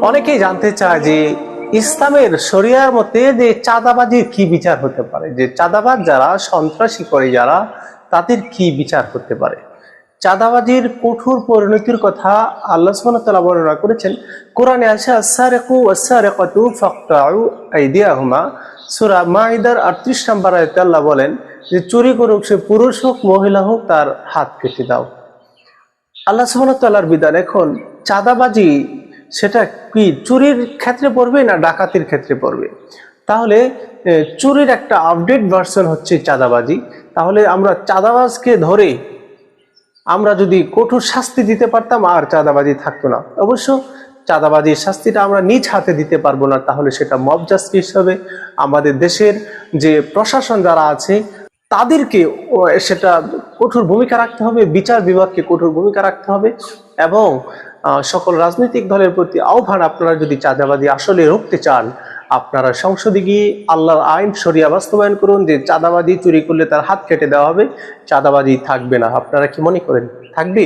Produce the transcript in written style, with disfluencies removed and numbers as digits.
অনেকেই জানতে চায় যে ইসলামের শরিয়ার মতে যে চাঁদাবাজির কি বিচার হতে পারে, যে চাঁদাবাজ যারা, সন্ত্রাসী করে যারা, তাদের কি বিচার হতে পারে। চাঁদাবাজির কঠোর পরিণতির কথা আল্লাহ সুবহানাহু ওয়া তাআলা বর্ণনা করেছেন কোরআনে আছে, আস-সারিকু ওয়াস-সারিকাতু ফাকতাউ আইদিয়াহুমা। সূরা মাইদার 38 নম্বর আয়াতে আল্লাহ বলেন যে চুরি করুক সে পুরুষ হোক মহিলা হোক, তার হাত কেটে দাও। আল্লাহ সুবহানাহু ওয়া তাআলার বিধান। এখন চাঁদাবাজি সেটা কি চুরির ক্ষেত্রে পড়বে না ডাকাতির ক্ষেত্রে পড়বে? তাহলে চুরির একটা আপডেট ভার্সন হচ্ছে চাঁদাবাজি। তাহলে আমরা চাঁদাবাজকে ধরে আমরা যদি কঠোর শাস্তি দিতে পারতাম আর চাঁদাবাজি থাকতো না। অবশ্য চাঁদাবাজির শাস্তিটা আমরা নিজ হাতে দিতে পারবো না, তাহলে সেটা মব জাস্টিস হবে। আমাদের দেশের যে প্রশাসন যারা আছে তাদেরকে সেটা কঠোর ভূমিকা রাখতে হবে, বিচার বিভাগকে কঠোর ভূমিকা রাখতে হবে। এবং সকল রাজনৈতিক দলের প্রতি আহ্বান, আপনারা যদি চাঁদাবাজি আসলে রুখতে চান, আপনারা সংসদে গিয়ে আল্লাহর আইন শরিয়া বাস্তবায়ন করুন যে চাঁদাবাজি চুরি করলে তার হাত কেটে দেওয়া হবে, চাঁদাবাজি থাকবে না। আপনারা কি মনে করেন থাকবে?